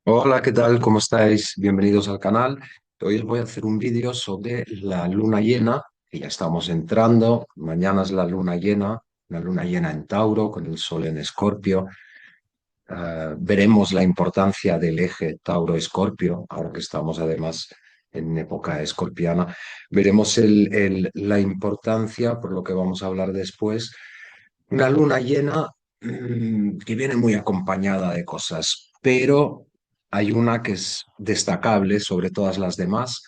Hola, ¿qué tal? ¿Cómo estáis? Bienvenidos al canal. Hoy os voy a hacer un vídeo sobre la luna llena, que ya estamos entrando. Mañana es la luna llena en Tauro, con el sol en Escorpio. Veremos la importancia del eje Tauro-Escorpio, ahora que estamos además en época escorpiana. Veremos la importancia, por lo que vamos a hablar después. Una luna llena que viene muy acompañada de cosas, pero hay una que es destacable sobre todas las demás,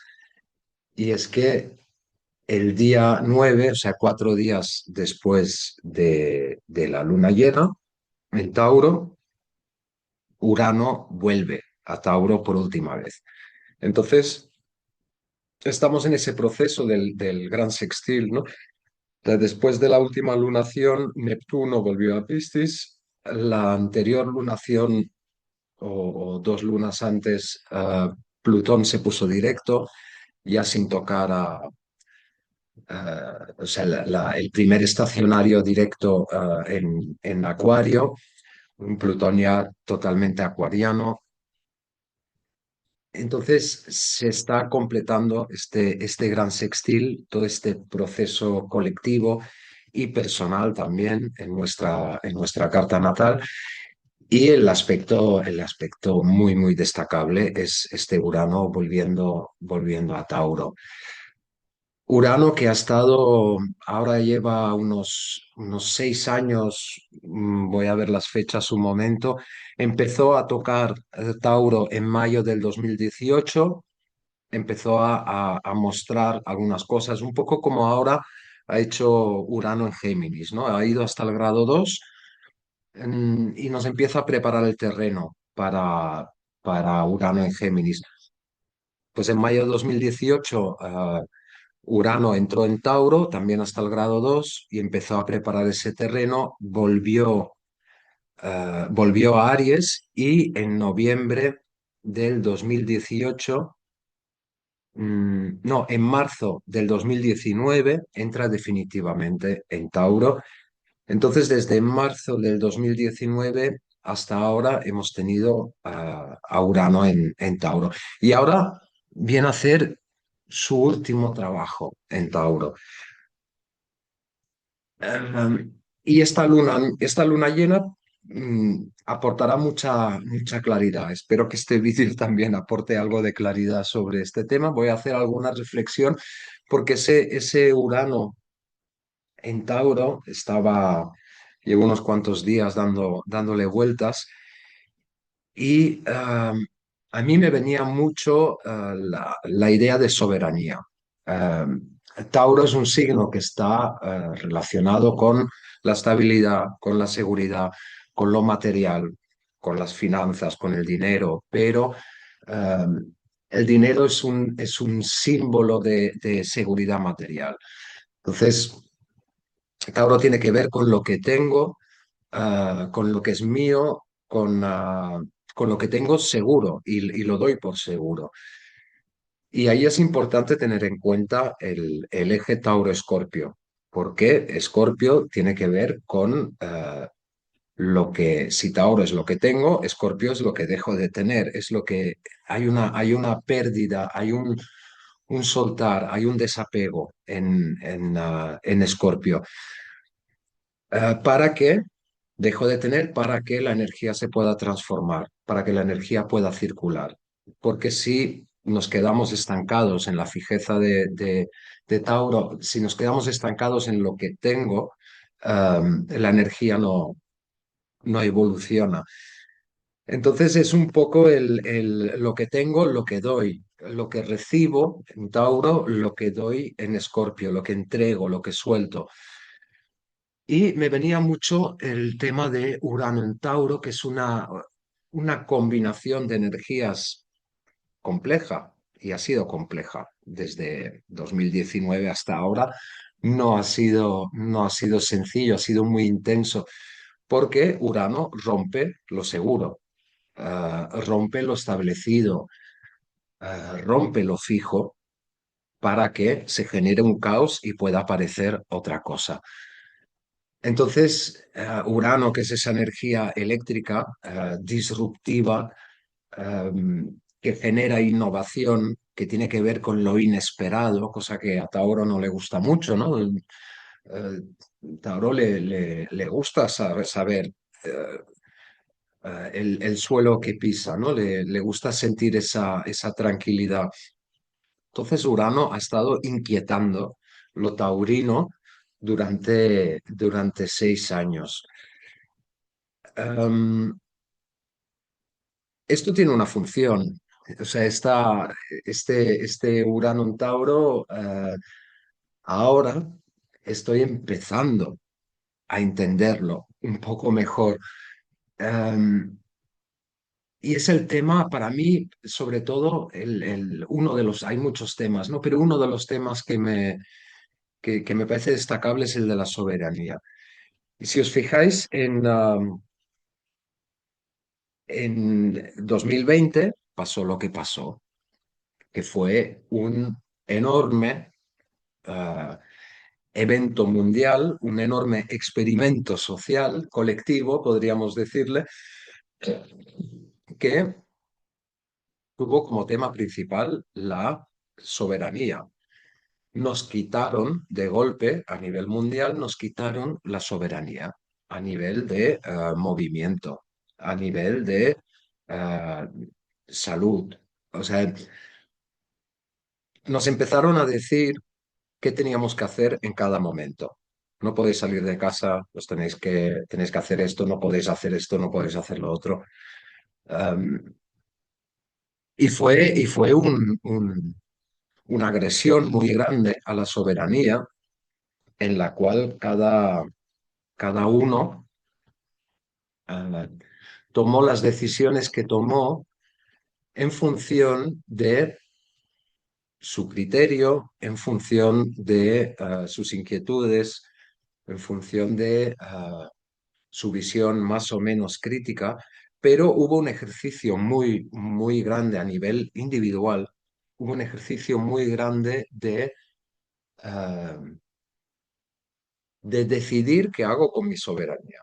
y es que el día 9, o sea, 4 días después de la luna llena en Tauro, Urano vuelve a Tauro por última vez. Entonces, estamos en ese proceso del gran sextil, ¿no? Después de la última lunación, Neptuno volvió a Piscis. La anterior lunación o 2 lunas antes, Plutón se puso directo, ya sin tocar o sea, el primer estacionario directo en Acuario, un Plutón ya totalmente acuariano. Entonces se está completando este gran sextil, todo este proceso colectivo y personal también en nuestra carta natal. Y el aspecto muy, muy destacable es este Urano volviendo a Tauro. Urano que ha estado, ahora lleva unos 6 años, voy a ver las fechas un momento, empezó a tocar Tauro en mayo del 2018, empezó a mostrar algunas cosas, un poco como ahora ha hecho Urano en Géminis, ¿no? Ha ido hasta el grado 2 y nos empieza a preparar el terreno para Urano en Géminis. Pues en mayo de 2018 Urano entró en Tauro, también hasta el grado 2 y empezó a preparar ese terreno, volvió a Aries y en noviembre del 2018, no, en marzo del 2019 entra definitivamente en Tauro. Entonces, desde marzo del 2019 hasta ahora hemos tenido a Urano en Tauro. Y ahora viene a hacer su último trabajo en Tauro. Y esta luna llena aportará mucha claridad. Espero que este vídeo también aporte algo de claridad sobre este tema. Voy a hacer alguna reflexión porque ese Urano en Tauro llevo unos cuantos días dándole vueltas y a mí me venía mucho la idea de soberanía. Tauro es un signo que está relacionado con la estabilidad, con la seguridad, con lo material, con las finanzas, con el dinero, pero eh, el dinero es un símbolo de seguridad material. Entonces, Tauro tiene que ver con lo que tengo, con lo que es mío, con lo que tengo seguro y lo doy por seguro. Y ahí es importante tener en cuenta el eje Tauro-Escorpio, porque Escorpio tiene que ver con si Tauro es lo que tengo, Escorpio es lo que dejo de tener, es lo que hay una pérdida, hay un soltar, hay un desapego en Escorpio. ¿Para qué dejo de tener? Para que la energía se pueda transformar, para que la energía pueda circular. Porque si nos quedamos estancados en la fijeza de Tauro, si nos quedamos estancados en lo que tengo, la energía no evoluciona. Entonces es un poco lo que tengo, lo que doy, lo que recibo en Tauro, lo que doy en Escorpio, lo que entrego, lo que suelto. Y me venía mucho el tema de Urano en Tauro, que es una combinación de energías compleja, y ha sido compleja desde 2019 hasta ahora. No ha sido sencillo, ha sido muy intenso, porque Urano rompe lo seguro, rompe lo establecido, rompe lo fijo para que se genere un caos y pueda aparecer otra cosa. Entonces, Urano, que es esa energía eléctrica disruptiva, que genera innovación, que tiene que ver con lo inesperado, cosa que a Tauro no le gusta mucho, ¿no? Tauro le gusta saber el suelo que pisa, ¿no? Le gusta sentir esa tranquilidad. Entonces Urano ha estado inquietando lo taurino durante 6 años. Em, Esto tiene una función. O sea, este Urano en Tauro, ahora estoy empezando a entenderlo un poco mejor. Em, y es el tema, para mí, sobre todo, uno de los, hay muchos temas, ¿no? Pero uno de los temas que me parece destacable es el de la soberanía. Y si os fijáis, en 2020 pasó lo que pasó, que fue un enorme eh, evento mundial, un enorme experimento social, colectivo, podríamos decirle, que tuvo como tema principal la soberanía. Nos quitaron de golpe, a nivel mundial, nos quitaron la soberanía a nivel de movimiento, a nivel de eh, salud. O sea, nos empezaron a decir qué teníamos que hacer en cada momento. No podéis salir de casa, pues tenéis que hacer esto, no podéis hacer esto, no podéis hacer lo otro. Um, y fue una agresión muy grande a la soberanía en la cual cada uno uh, tomó las decisiones que tomó en función de su criterio, en función de sus inquietudes, en función de su visión más o menos crítica, pero hubo un ejercicio muy, muy grande a nivel individual, hubo un ejercicio muy grande de decidir qué hago con mi soberanía.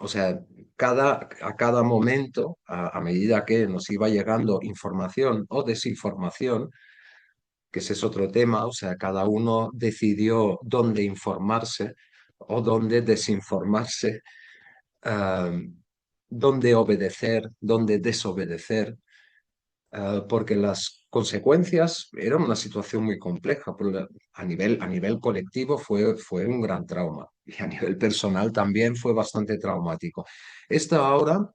O sea, a cada momento, a medida que nos iba llegando información o desinformación, que ese es otro tema, o sea, cada uno decidió dónde informarse o dónde desinformarse, dónde obedecer, dónde desobedecer, porque las consecuencias eran una situación muy compleja. Porque a nivel colectivo fue un gran trauma y a nivel personal también fue bastante traumático. Esto ahora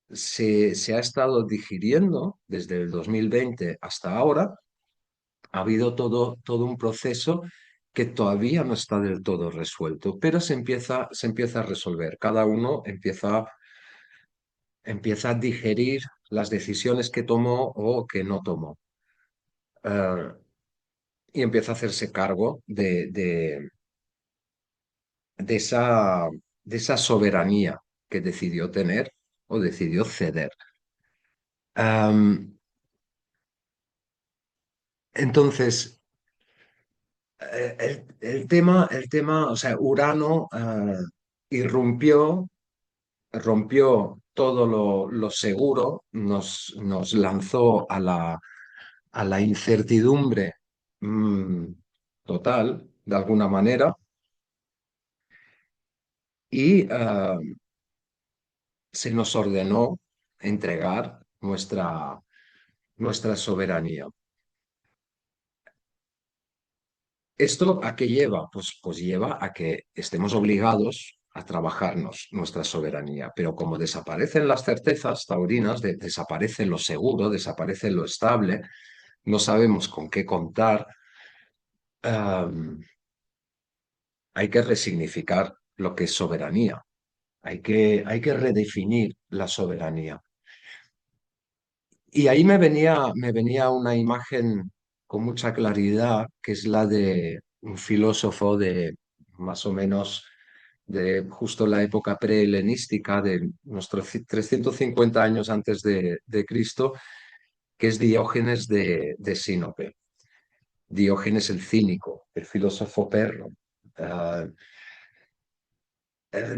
se ha estado digiriendo desde el 2020 hasta ahora. Ha habido todo un proceso que todavía no está del todo resuelto, pero se empieza a resolver. Cada uno empieza a digerir las decisiones que tomó o que no tomó. Eh, y empieza a hacerse cargo de esa soberanía que decidió tener o decidió ceder. Entonces, el tema, o sea, Urano irrumpió, rompió todo lo seguro, nos lanzó a la incertidumbre mm, total, de alguna manera, y se nos ordenó entregar nuestra soberanía. ¿Esto a qué lleva? Pues lleva a que estemos obligados a trabajarnos nuestra soberanía, pero como desaparecen las certezas taurinas, desaparece lo seguro, desaparece lo estable, no sabemos con qué contar, um, hay que resignificar lo que es soberanía, hay que redefinir la soberanía. Y ahí me venía una imagen con mucha claridad, que es la de un filósofo de más o menos de justo la época prehelenística, de unos 350 años antes de Cristo, que es Diógenes de Sinope. Diógenes el cínico, el filósofo perro. Ah,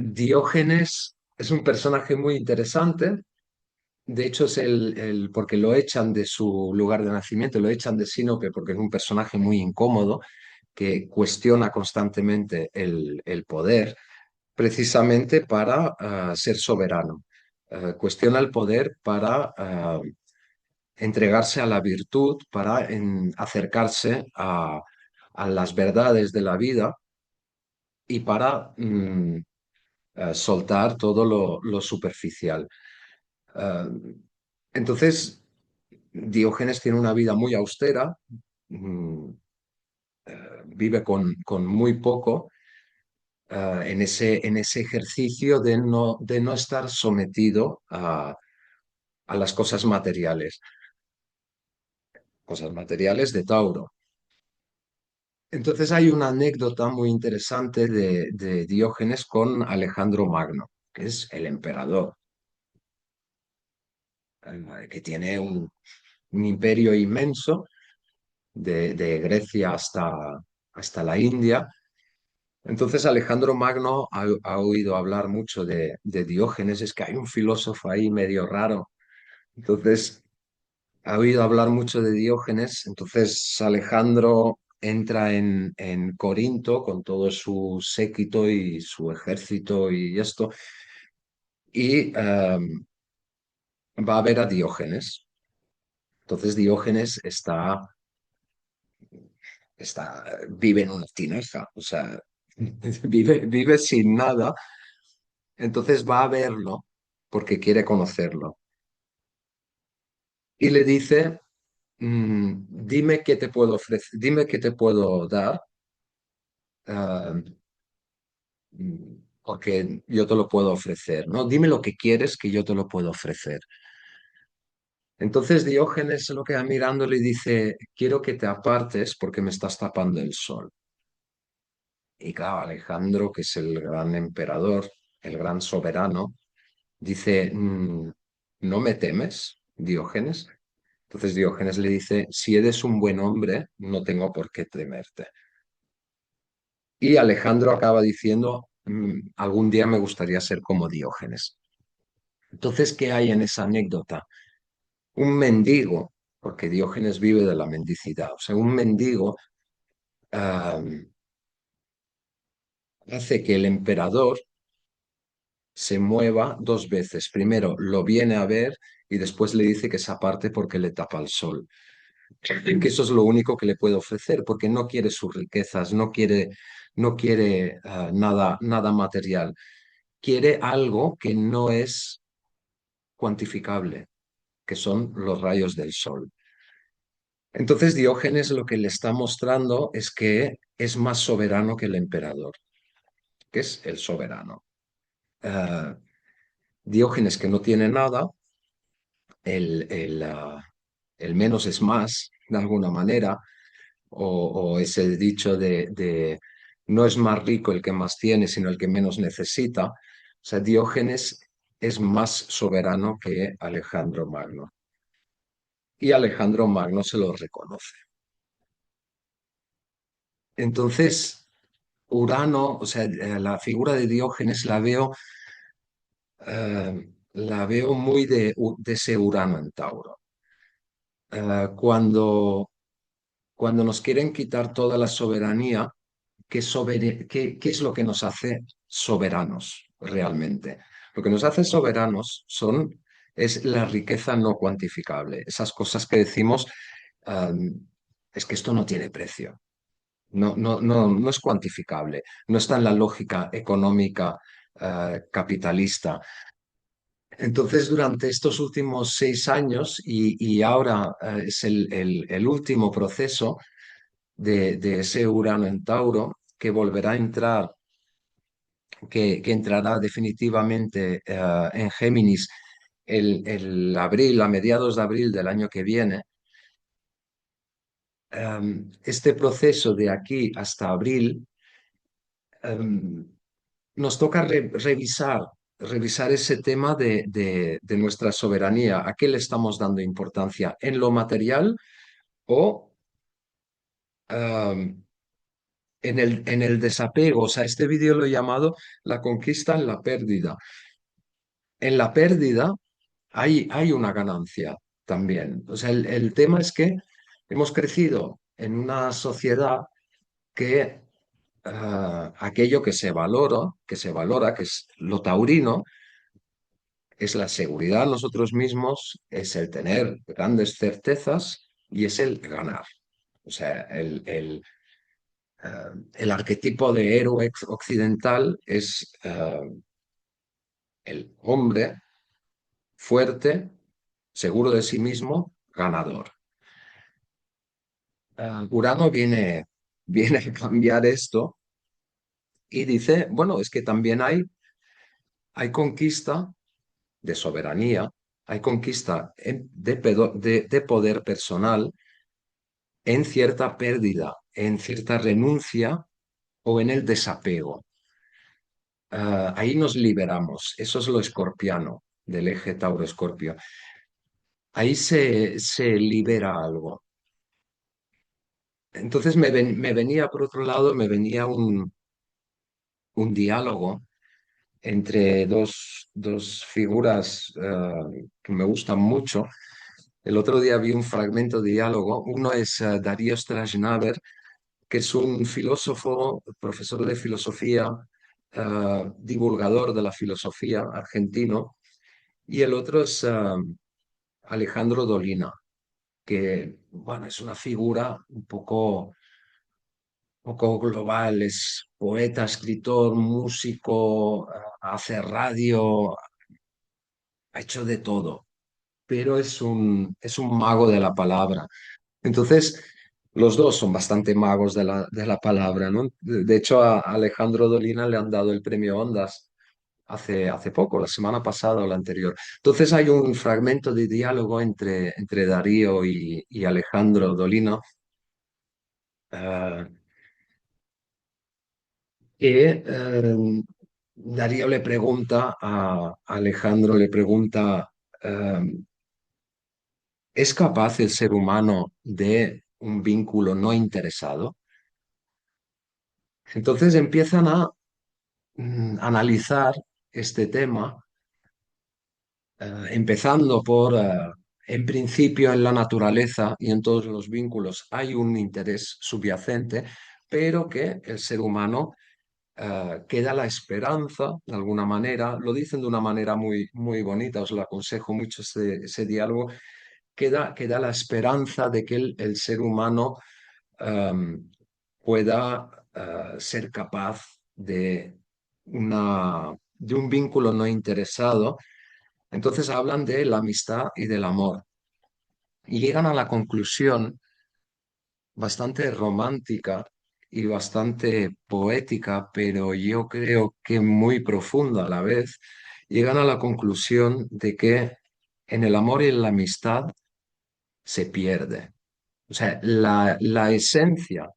Diógenes es un personaje muy interesante de hecho es porque lo echan de su lugar de nacimiento, lo echan de Sinope porque es un personaje muy incómodo que cuestiona constantemente el poder precisamente para ser soberano. Cuestiona el poder para entregarse a la virtud, para acercarse a las verdades de la vida y para soltar todo lo superficial. Eh, entonces, Diógenes tiene una vida muy austera, mm, vive con muy poco en ese ejercicio de no estar sometido a las cosas materiales de Tauro. Entonces hay una anécdota muy interesante de Diógenes con Alejandro Magno, que es el emperador, que tiene un imperio inmenso de Grecia hasta la India. Entonces Alejandro Magno ha oído hablar mucho de Diógenes, es que hay un filósofo ahí medio raro. Entonces ha oído hablar mucho de Diógenes, entonces Alejandro entra en Corinto con todo su séquito y su ejército y esto, y va a ver a Diógenes. Entonces Diógenes vive en una tinaja, o sea, vive sin nada, entonces va a verlo porque quiere conocerlo. Y le dice, dime qué te puedo ofrecer, dime qué te puedo dar. ah, Porque yo te lo puedo ofrecer, ¿no? Dime lo que quieres que yo te lo puedo ofrecer. Entonces Diógenes se lo queda mirando y le dice, quiero que te apartes porque me estás tapando el sol. Y claro, Alejandro, que es el gran emperador, el gran soberano, dice, ¿no me temes, Diógenes? Entonces Diógenes le dice, si eres un buen hombre, no tengo por qué temerte. Y Alejandro acaba diciendo, algún día me gustaría ser como Diógenes. Entonces, ¿qué hay en esa anécdota? Un mendigo, porque Diógenes vive de la mendicidad, o sea, un mendigo ah, hace que el emperador se mueva dos veces. Primero lo viene a ver y después le dice que se aparte porque le tapa el sol. Que eso es lo único que le puede ofrecer, porque no quiere sus riquezas, no quiere nada material. Quiere algo que no es cuantificable, que son los rayos del sol. Entonces Diógenes lo que le está mostrando es que es más soberano que el emperador, que es el soberano. Eh, Diógenes que no tiene nada, el menos es más, de alguna manera, o ese dicho de no es más rico el que más tiene, sino el que menos necesita. O sea, Diógenes es más soberano que Alejandro Magno. Y Alejandro Magno se lo reconoce. Entonces, Urano, o sea, la figura de Diógenes la veo muy de ese Urano en Tauro. Cuando nos quieren quitar toda la soberanía, ¿qué es lo que nos hace soberanos realmente? Lo que nos hace soberanos es la riqueza no cuantificable, esas cosas que decimos, es que esto no tiene precio. No es cuantificable, no está en la lógica económica capitalista. Entonces, durante estos últimos 6 años y ahora es el último proceso de ese Urano en Tauro que volverá a entrar, que entrará definitivamente en Géminis el abril, a mediados de abril del año que viene. Este proceso de aquí hasta abril nos toca revisar ese tema de nuestra soberanía. ¿A qué le estamos dando importancia? ¿En lo material o en el desapego? O sea, este vídeo lo he llamado La conquista en la pérdida. En la pérdida hay una ganancia también. O sea, el tema es que hemos crecido en una sociedad que aquello que se valora, que es lo taurino, es la seguridad en nosotros mismos, es el tener grandes certezas y es el ganar. O sea, el arquetipo de héroe occidental es el hombre fuerte, seguro de sí mismo, ganador. Urano viene a cambiar esto y dice, bueno, es que también hay conquista de soberanía, hay conquista de poder personal en cierta pérdida, en cierta renuncia o en el desapego. Ahí nos liberamos. Eso es lo escorpiano del eje Tauro-Escorpio. Ahí se libera algo. Entonces me venía, por otro lado, me venía un diálogo entre dos figuras que me gustan mucho. El otro día vi un fragmento de diálogo. Uno es Darío Strajnaber, que es un filósofo, profesor de filosofía, divulgador de la filosofía argentino, y el otro es Alejandro Dolina, que bueno, es una figura un poco global, es poeta, escritor, músico, hace radio, ha hecho de todo, pero es un mago de la palabra. Entonces, los dos son bastante magos de la palabra, ¿no? De hecho, a Alejandro Dolina le han dado el premio Ondas hace poco, la semana pasada o la anterior. Entonces hay un fragmento de diálogo entre Darío y Alejandro Dolina, eh, que Darío le pregunta a Alejandro, le pregunta, ¿es capaz el ser humano de un vínculo no interesado? Entonces empiezan a analizar este tema, empezando por, en principio, en la naturaleza y en todos los vínculos hay un interés subyacente, pero que el ser humano queda la esperanza, de alguna manera, lo dicen de una manera muy, muy bonita, os lo aconsejo mucho ese diálogo, queda la esperanza de que el ser humano pueda ser capaz de un vínculo no interesado. Entonces hablan de la amistad y del amor y llegan a la conclusión bastante romántica y bastante poética, pero yo creo que muy profunda a la vez. Llegan a la conclusión de que en el amor y en la amistad se pierde. O sea, la esencia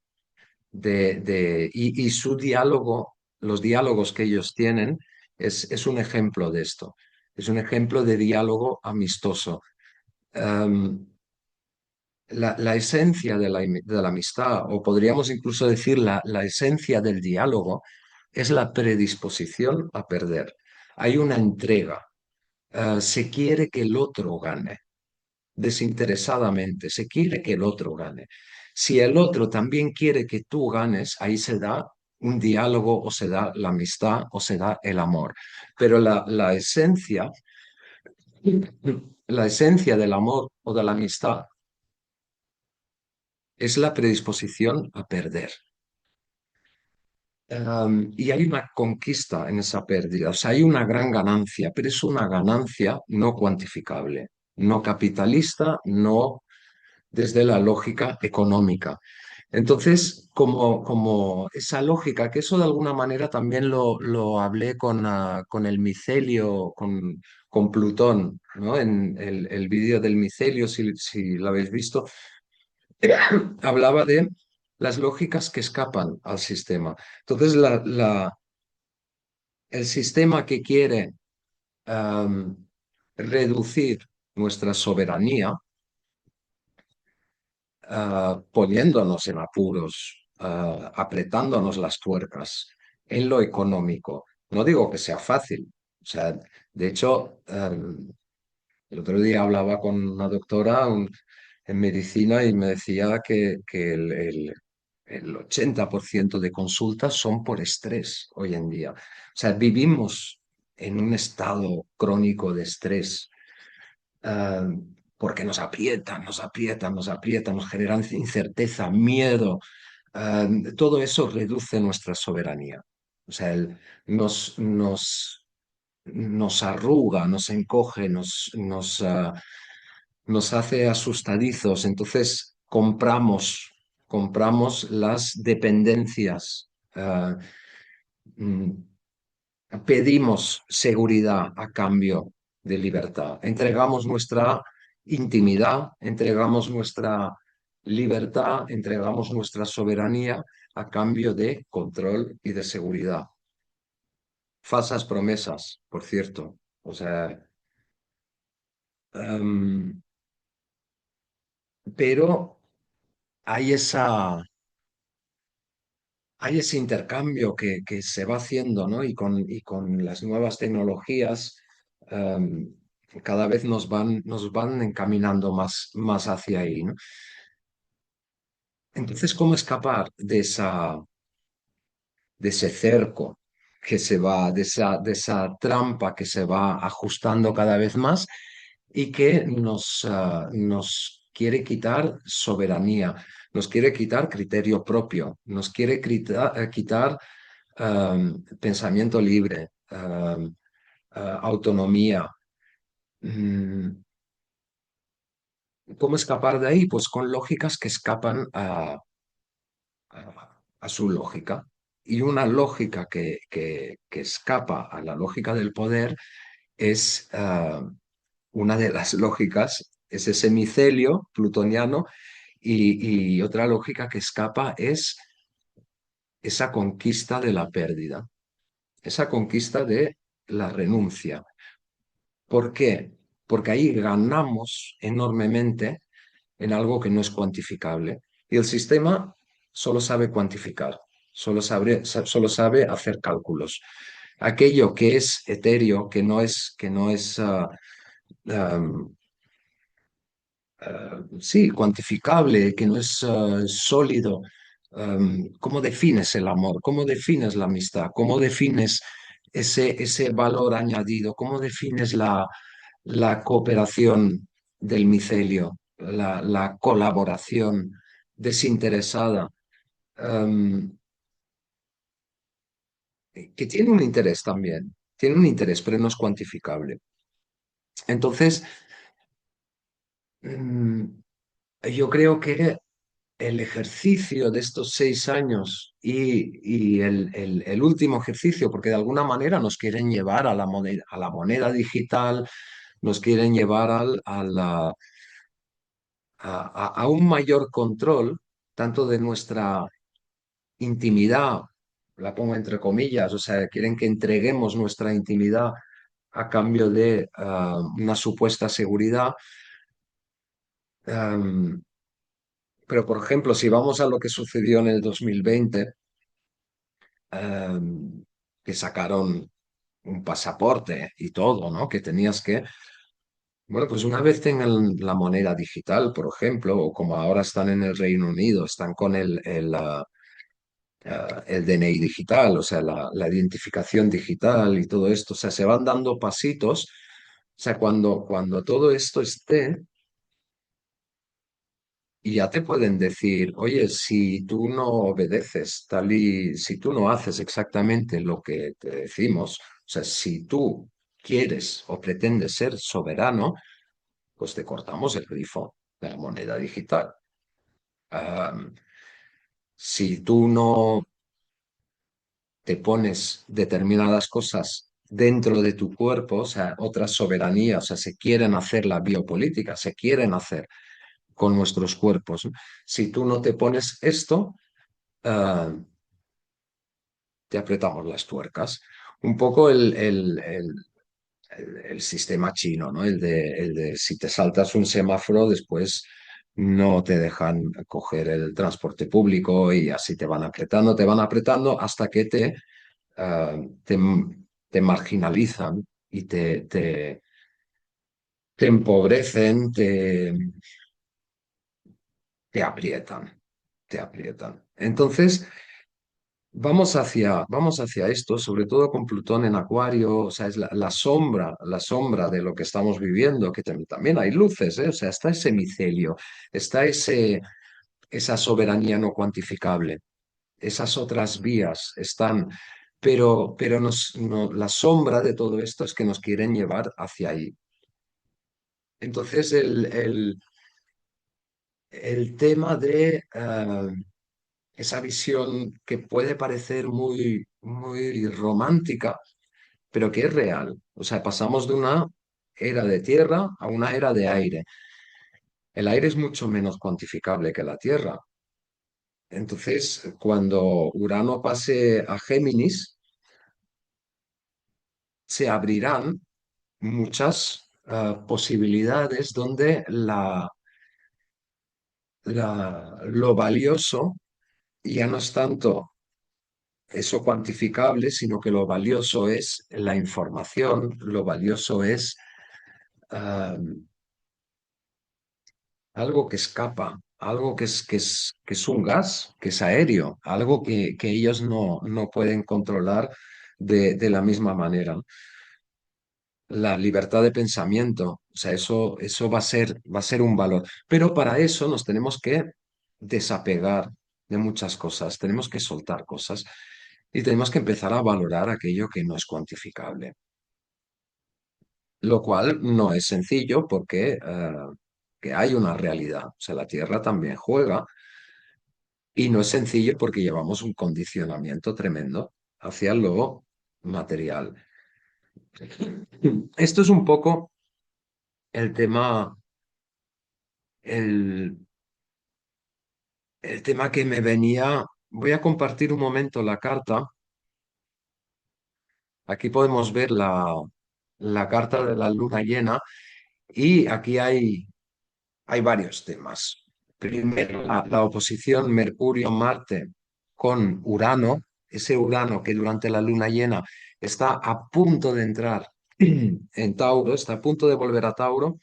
y su diálogo, los diálogos que ellos tienen, es un ejemplo de esto. Es un ejemplo de diálogo amistoso. Em, la esencia de la amistad, o podríamos incluso decir la esencia del diálogo, es la predisposición a perder. Hay una entrega. Se quiere que el otro gane, desinteresadamente, se quiere que el otro gane. Si el otro también quiere que tú ganes, ahí se da un diálogo o se da la amistad o se da el amor. Pero la esencia del amor o de la amistad es la predisposición a perder. Y hay una conquista en esa pérdida, o sea, hay una gran ganancia, pero es una ganancia no cuantificable, no capitalista, no desde la lógica económica. Entonces, como esa lógica, que eso de alguna manera también lo hablé con el micelio, con Plutón, ¿no? En el vídeo del micelio, si lo habéis visto, hablaba de las lógicas que escapan al sistema. Entonces, el sistema que quiere am, reducir nuestra soberanía, poniéndonos en apuros, apretándonos las tuercas en lo económico. No digo que sea fácil. O sea, de hecho, El otro día hablaba con una doctora en medicina y me decía que el 80% de consultas son por estrés hoy en día. O sea, vivimos en un estado crónico de estrés, eh, porque nos aprietan, nos aprietan, nos aprietan, nos generan incerteza, miedo. Todo eso reduce nuestra soberanía. O sea, nos arruga, nos encoge, nos hace asustadizos. Entonces compramos las dependencias. Mm, Pedimos seguridad a cambio de libertad. Entregamos nuestra intimidad, entregamos nuestra libertad, entregamos nuestra soberanía a cambio de control y de seguridad. Falsas promesas, por cierto. O sea, em, pero hay hay ese intercambio que se va haciendo, ¿no? Y con las nuevas tecnologías, em, cada vez nos van encaminando más hacia ahí, ¿no? Entonces, ¿cómo escapar de ese cerco que se va, de esa trampa que se va ajustando cada vez más y que nos quiere quitar soberanía, nos quiere quitar criterio propio, nos quiere quitar pensamiento libre, autonomía? Mm, ¿Cómo escapar de ahí? Pues con lógicas que escapan a su lógica. Y una lógica que escapa a la lógica del poder es una de las lógicas, es ese micelio plutoniano, y otra lógica que escapa es esa conquista de la pérdida, esa conquista de la renuncia. ¿Por qué? Porque ahí ganamos enormemente en algo que no es cuantificable. Y el sistema solo sabe cuantificar, solo sabe hacer cálculos. Aquello que es etéreo, que no es um, sí, cuantificable, que no es sólido. ¿Cómo defines el amor? ¿Cómo defines la amistad? ¿Cómo defines ese valor añadido? ¿Cómo defines la cooperación del micelio, la colaboración desinteresada, em, que tiene un interés también? Tiene un interés, pero no es cuantificable. Entonces, mm, yo creo que el ejercicio de estos 6 años y el último ejercicio, porque de alguna manera nos quieren llevar a la moneda digital, nos quieren llevar a un mayor control, tanto de nuestra intimidad, la pongo entre comillas, o sea, quieren que entreguemos nuestra intimidad a cambio de una supuesta seguridad. Um, pero, por ejemplo, si vamos a lo que sucedió en el 2020, que sacaron un pasaporte y todo, ¿no? Que tenías que, bueno, pues una vez tengan la moneda digital, por ejemplo, o como ahora están en el Reino Unido, están con el DNI digital, o sea, la identificación digital y todo esto, o sea, se van dando pasitos, o sea, cuando todo esto esté, y ya te pueden decir, oye, si tú no obedeces tal y si tú no haces exactamente lo que te decimos, o sea, si tú quieres o pretendes ser soberano, pues te cortamos el grifo de la moneda digital. Am, si tú no te pones determinadas cosas dentro de tu cuerpo, o sea, otras soberanías, o sea, se quieren hacer la biopolítica, se quieren hacer con nuestros cuerpos, ¿no? Si tú no te pones esto, ah, te apretamos las tuercas. Un poco el sistema chino, ¿no? El de si te saltas un semáforo, después no te dejan coger el transporte público y así te van apretando hasta que te marginalizan y te empobrecen, te aprietan, te aprietan. Entonces, vamos hacia esto, sobre todo con Plutón en Acuario, o sea, es la sombra de lo que estamos viviendo, que también hay luces, ¿eh? O sea, está ese micelio, está esa soberanía no cuantificable, esas otras vías están, pero la sombra de todo esto es que nos quieren llevar hacia ahí. Entonces, el tema de esa visión que puede parecer muy, muy romántica, pero que es real. O sea, pasamos de una era de tierra a una era de aire. El aire es mucho menos cuantificable que la tierra. Entonces, cuando Urano pase a Géminis, se abrirán muchas posibilidades donde lo valioso ya no es tanto eso cuantificable, sino que lo valioso es la información, lo valioso es ah, algo que escapa, algo que es un gas, que es aéreo, algo que ellos no pueden controlar de la misma manera. La libertad de pensamiento, o sea, eso va a ser un valor. Pero para eso nos tenemos que desapegar de muchas cosas, tenemos que soltar cosas y tenemos que empezar a valorar aquello que no es cuantificable. Lo cual no es sencillo porque que hay una realidad. O sea, la Tierra también juega y no es sencillo porque llevamos un condicionamiento tremendo hacia lo material. Esto es un poco el tema, el, el tema que me venía. Voy a compartir un momento la carta. Aquí podemos ver la carta de la luna llena y aquí hay varios temas. Primero, la oposición Mercurio-Marte con Urano, ese Urano que durante la luna llena está a punto de entrar en Tauro, está a punto de volver a Tauro,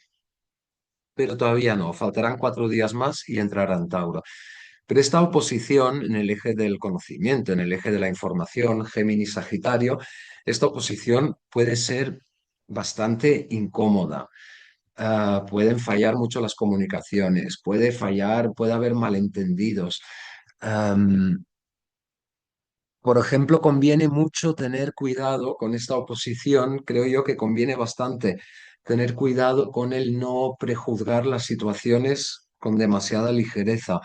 pero todavía no, faltarán 4 días más y entrará en Tauro. Pero esta oposición en el eje del conocimiento, en el eje de la información, Géminis-Sagitario, esta oposición puede ser bastante incómoda. Pueden fallar mucho las comunicaciones, puede haber malentendidos. Am, por ejemplo, conviene mucho tener cuidado con esta oposición, creo yo que conviene bastante tener cuidado con el no prejuzgar las situaciones con demasiada ligereza,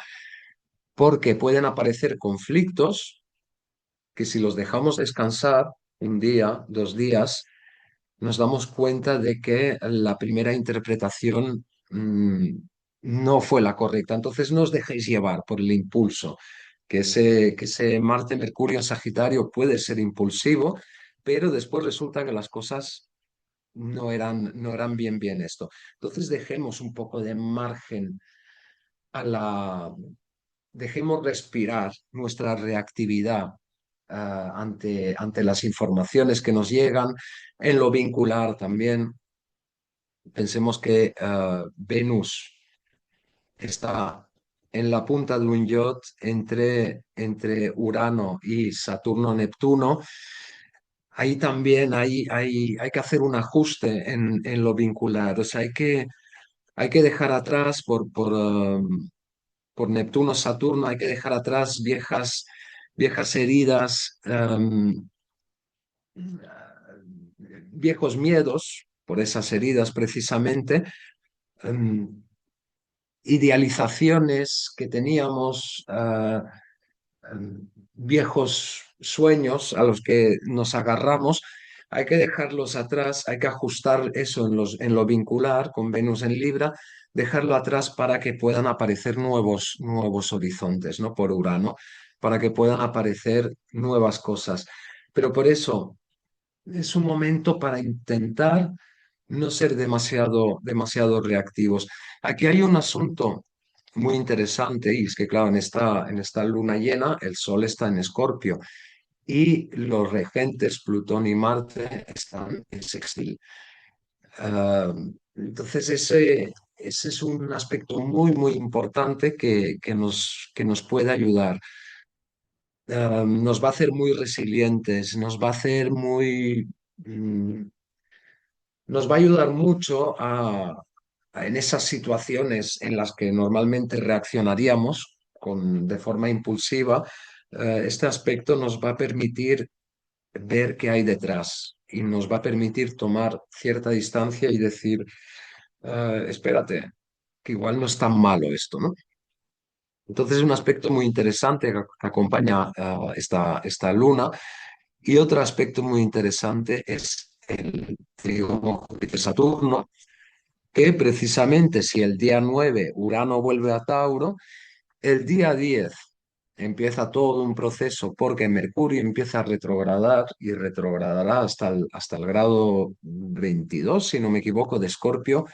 porque pueden aparecer conflictos que si los dejamos descansar un día, 2 días, nos damos cuenta de que la primera interpretación no fue la correcta. Entonces no os dejéis llevar por el impulso, que ese Marte-Mercurio en Sagitario puede ser impulsivo, pero después resulta que las cosas no eran bien esto. Entonces dejemos un poco de margen a dejemos respirar nuestra reactividad ante las informaciones que nos llegan, en lo vincular también. Pensemos que Venus está en la punta de un yacht entre Urano y Saturno-Neptuno. Ahí también hay que hacer un ajuste en lo vincular. O sea, hay que dejar atrás por Neptuno, Saturno, hay que dejar atrás viejas heridas, viejos miedos por esas heridas precisamente, em, idealizaciones que teníamos, viejos sueños a los que nos agarramos. Hay que dejarlos atrás, hay que ajustar eso en lo vincular con Venus en Libra, dejarlo atrás para que puedan aparecer nuevos horizontes, ¿no? Por Urano, para que puedan aparecer nuevas cosas. Pero por eso es un momento para intentar no ser demasiado reactivos. Aquí hay un asunto muy interesante y es que, claro, en esta luna llena el Sol está en Escorpio y los regentes Plutón y Marte están en sextil. Entonces, ese es un aspecto muy, muy importante que nos puede ayudar. Nos va a hacer muy resilientes, nos va a hacer muy... nos va a ayudar mucho en esas situaciones en las que normalmente reaccionaríamos de forma impulsiva. Este aspecto nos va a permitir ver qué hay detrás y nos va a permitir tomar cierta distancia y decir, espérate, que igual no es tan malo esto, ¿no? Entonces es un aspecto muy interesante que acompaña esta luna. Y otro aspecto muy interesante es el trígono Júpiter-Saturno, que precisamente si el día 9 Urano vuelve a Tauro, el día 10 empieza todo un proceso porque Mercurio empieza a retrogradar y retrogradará hasta el grado 22, si no me equivoco, de Escorpio.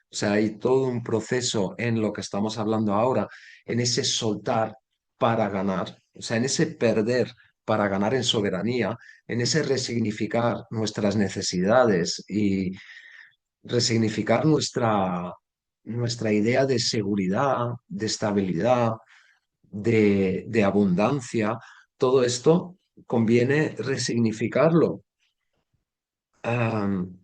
O sea, hay todo un proceso en lo que estamos hablando ahora, en ese soltar para ganar, o sea, en ese perder para ganar en soberanía, en ese resignificar nuestras necesidades y resignificar nuestra idea de seguridad, de estabilidad, de abundancia. Todo esto conviene resignificarlo, am,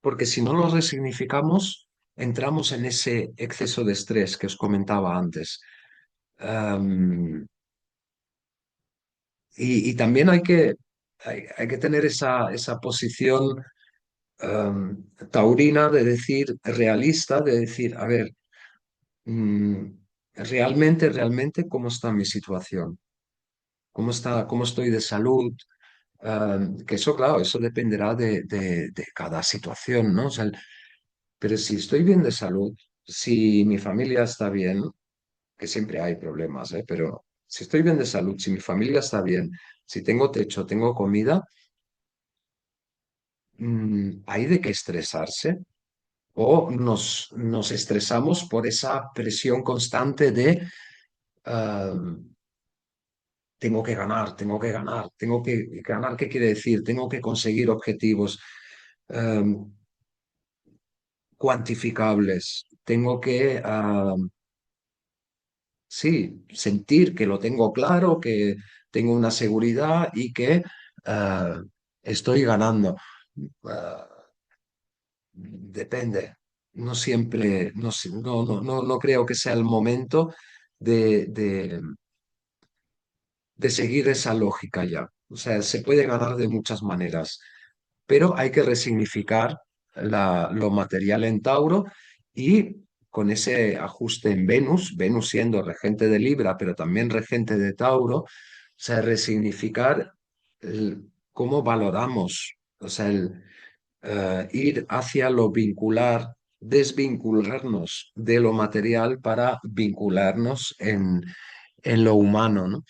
porque si no lo resignificamos, entramos en ese exceso de estrés que os comentaba antes. Am, y también hay que tener esa posición taurina de decir, realista, de decir, a ver, mm, realmente, ¿cómo está mi situación? ¿Cómo estoy de salud? Que eso, claro, eso dependerá de cada situación, ¿no? O sea, pero si estoy bien de salud, si mi familia está bien, que siempre hay problemas, ¿eh? Pero si estoy bien de salud, si mi familia está bien, si tengo techo, tengo comida, ¿hay de qué estresarse? ¿O nos estresamos por esa presión constante de ah, tengo que ganar, tengo que ganar, tengo que ganar? ¿Qué quiere decir? Tengo que conseguir objetivos eh, cuantificables, tengo que, sí, sentir que lo tengo claro, que tengo una seguridad y que ah, estoy ganando. Ah, depende. No siempre, no creo que sea el momento de de seguir esa lógica ya. O sea, se puede ganar de muchas maneras, pero hay que resignificar lo material en Tauro y con ese ajuste en Venus, Venus siendo regente de Libra, pero también regente de Tauro, o sea, resignificar cómo valoramos, o sea, ir hacia lo vincular, desvincularnos de lo material para vincularnos en lo humano, ¿no?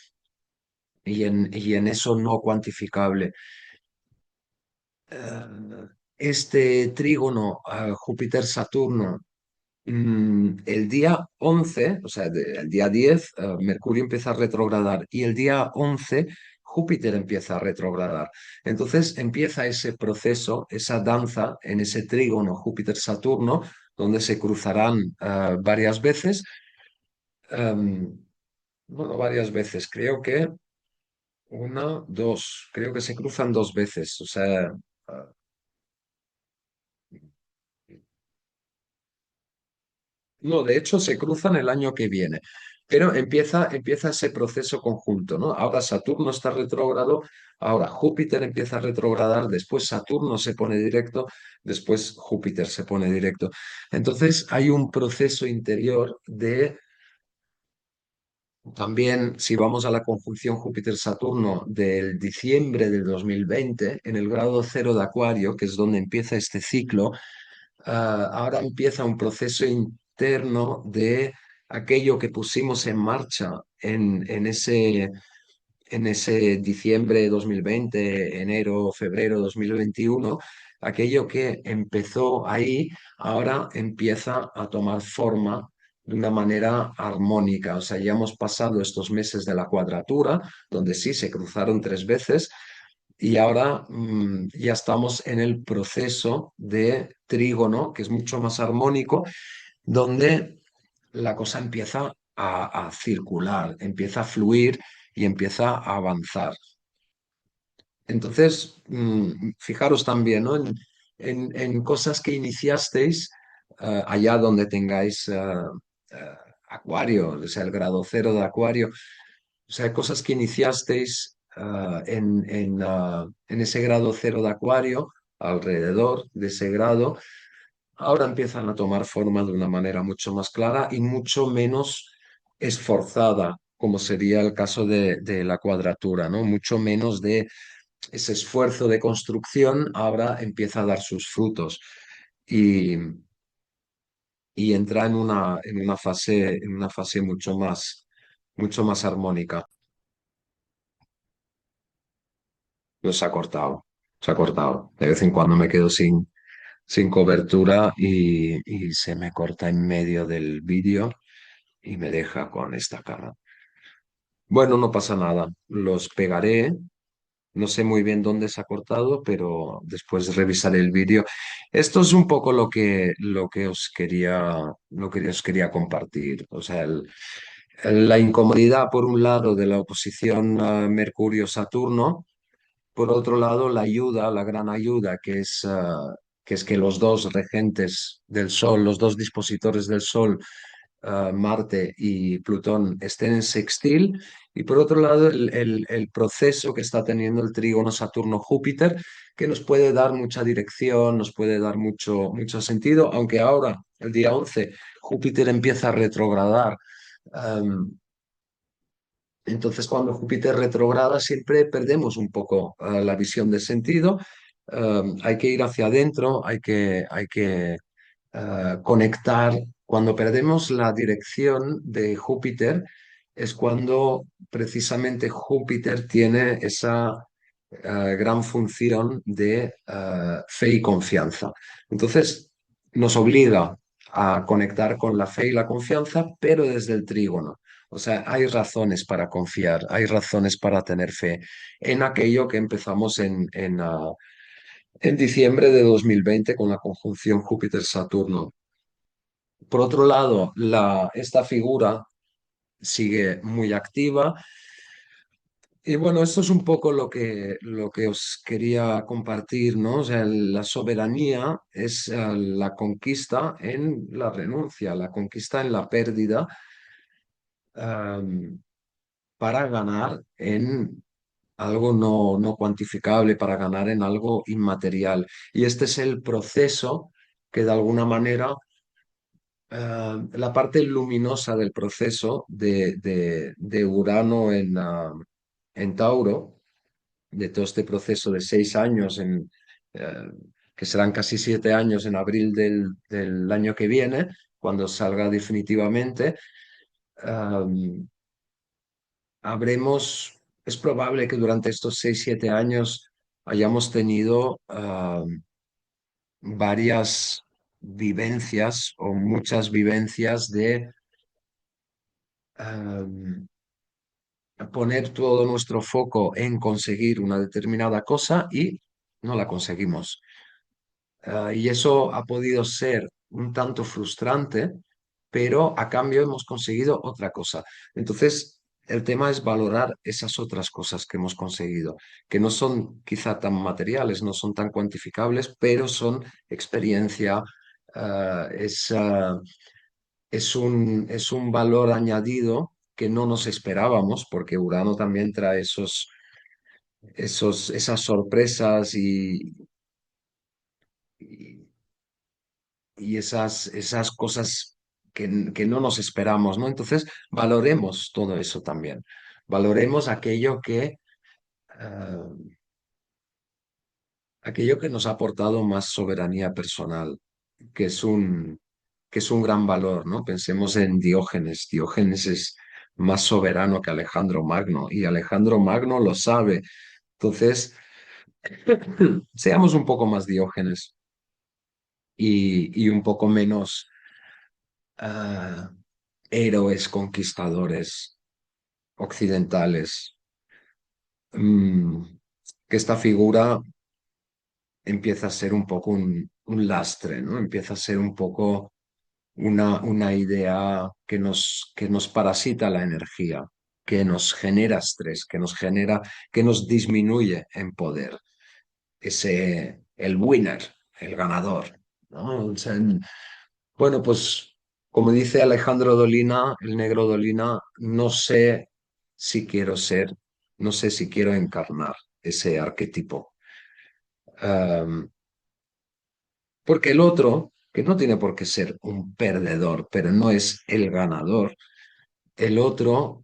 Y en eso no cuantificable. Este trígono a Júpiter-Saturno, el día 11, o sea, el día 10, Mercurio empieza a retrogradar y el día 11 Júpiter empieza a retrogradar. Entonces empieza ese proceso, esa danza en ese trígono Júpiter-Saturno, donde se cruzarán varias veces. Bueno, varias veces, creo que una, dos, creo que se cruzan dos veces, o sea, ah, no, de hecho se cruzan el año que viene, pero empieza ese proceso conjunto, ¿no? Ahora Saturno está retrógrado, ahora Júpiter empieza a retrogradar, después Saturno se pone directo, después Júpiter se pone directo. Entonces hay un proceso interior de también, si vamos a la conjunción Júpiter-Saturno del diciembre del 2020, en el grado cero de Acuario, que es donde empieza este ciclo, ahora empieza un proceso interno de aquello que pusimos en marcha en ese diciembre de 2020, enero, febrero de 2021, aquello que empezó ahí, ahora empieza a tomar forma de una manera armónica. O sea, ya hemos pasado estos meses de la cuadratura, donde sí se cruzaron tres veces, y ahora ya estamos en el proceso de trígono, que es mucho más armónico, donde la cosa empieza a circular, empieza a fluir y empieza a avanzar. Entonces, fijaros también, ¿no? En cosas que iniciasteis allá donde tengáis eh, acuario, o sea, el grado cero de acuario, o sea, cosas que iniciasteis en ese grado cero de acuario, alrededor de ese grado, ahora empiezan a tomar forma de una manera mucho más clara y mucho menos esforzada, como sería el caso de la cuadratura, ¿no? Mucho menos de ese esfuerzo de construcción ahora empieza a dar sus frutos y, y entra en una fase mucho más armónica. No se ha cortado, se ha cortado. De vez en cuando me quedo sin cobertura y se me corta en medio del vídeo y me deja con esta cara. Bueno, no pasa nada, los pegaré. No sé muy bien dónde se ha cortado, pero después revisaré el vídeo. Esto es un poco lo que os quería compartir. O sea, la incomodidad, por un lado, de la oposición a Mercurio-Saturno, por otro lado, la ayuda, la gran ayuda, que es que los dos regentes del Sol, los dos dispositores del Sol, Marte y Plutón, estén en sextil. Y por otro lado, el proceso que está teniendo el trígono Saturno-Júpiter, que nos puede dar mucha dirección, nos puede dar mucho sentido, aunque ahora, el día 11 Júpiter empieza a retrogradar. Entonces, cuando Júpiter retrograda, siempre perdemos un poco la visión de sentido. Hay que ir hacia adentro, hay que conectar. Cuando perdemos la dirección de Júpiter, es cuando precisamente Júpiter tiene esa gran función de fe y confianza. Entonces, nos obliga a conectar con la fe y la confianza, pero desde el trígono. O sea, hay razones para confiar, hay razones para tener fe en aquello que empezamos en diciembre de 2020 con la conjunción Júpiter-Saturno. Por otro lado, esta figura sigue muy activa. Y bueno, esto es un poco lo que os quería compartir, ¿no? O sea, la soberanía es la conquista en la renuncia, la conquista en la pérdida, am, para ganar en algo no cuantificable, para ganar en algo inmaterial. Y este es el proceso que de alguna manera, la parte luminosa del proceso de Urano en Tauro, de todo este proceso de 6 años, eh, que serán casi 7 años en abril del año que viene, cuando salga definitivamente, es probable que durante estos 6, 7 años hayamos tenido varias vivencias o muchas vivencias de poner todo nuestro foco en conseguir una determinada cosa y no la conseguimos. Y eso ha podido ser un tanto frustrante, pero a cambio hemos conseguido otra cosa. Entonces, el tema es valorar esas otras cosas que hemos conseguido, que no son quizá tan materiales, no son tan cuantificables, pero son experiencia, eh, es, eh, es un valor añadido que no nos esperábamos, porque Urano también trae esas sorpresas y, y esas cosas que no nos esperamos, ¿no? Entonces, valoremos todo eso también. Valoremos aquello que nos ha aportado más soberanía personal, que es que es un gran valor, ¿no? Pensemos en Diógenes. Diógenes es más soberano que Alejandro Magno y Alejandro Magno lo sabe. Entonces, seamos un poco más Diógenes y un poco menos ah, héroes conquistadores occidentales. Mm, que esta figura empieza a ser un poco un lastre, ¿no? Empieza a ser un poco una idea que nos parasita la energía, que nos genera estrés, que nos disminuye en poder. El winner, el ganador, ¿no? O sea, bueno, pues como dice Alejandro Dolina, el negro Dolina, no sé si quiero ser, no sé si quiero encarnar ese arquetipo. Um, Porque el otro, que no tiene por qué ser un perdedor, pero no es el ganador, el otro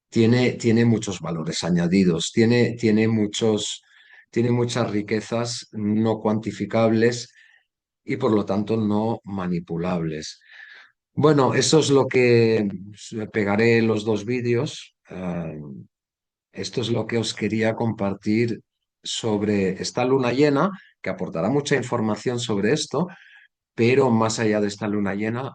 tiene muchos valores añadidos, tiene muchas riquezas no cuantificables y por lo tanto no manipulables. Bueno, eso es lo que pegaré los dos vídeos. Esto es lo que os quería compartir sobre esta luna llena, que aportará mucha información sobre esto, pero más allá de esta luna llena,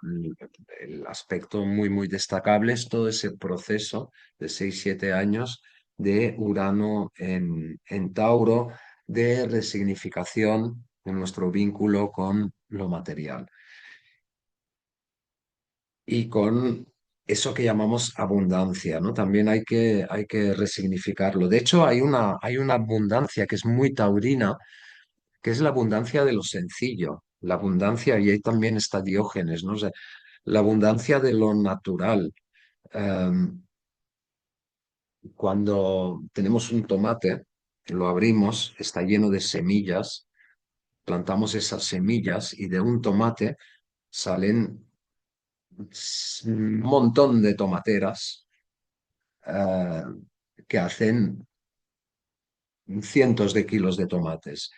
el aspecto muy destacable es todo ese proceso de 6 7 años de Urano en Tauro, de resignificación de nuestro vínculo con lo material y con eso que llamamos abundancia, ¿no? También hay que resignificarlo. De hecho, hay una abundancia que es muy taurina, que es la abundancia de lo sencillo, la abundancia, y ahí también está Diógenes, ¿no? O sea, la abundancia de lo natural. Eh, Cuando tenemos un tomate, lo abrimos, está lleno de semillas, plantamos esas semillas y de un tomate salen un montón de tomateras eh, que hacen cientos de kilos de tomates.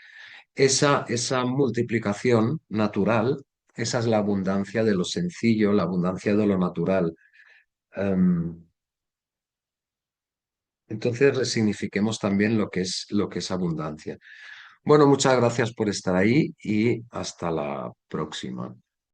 Esa multiplicación natural, esa es la abundancia de lo sencillo, la abundancia de lo natural. Em, entonces resignifiquemos también lo que es abundancia. Bueno, muchas gracias por estar ahí y hasta la próxima.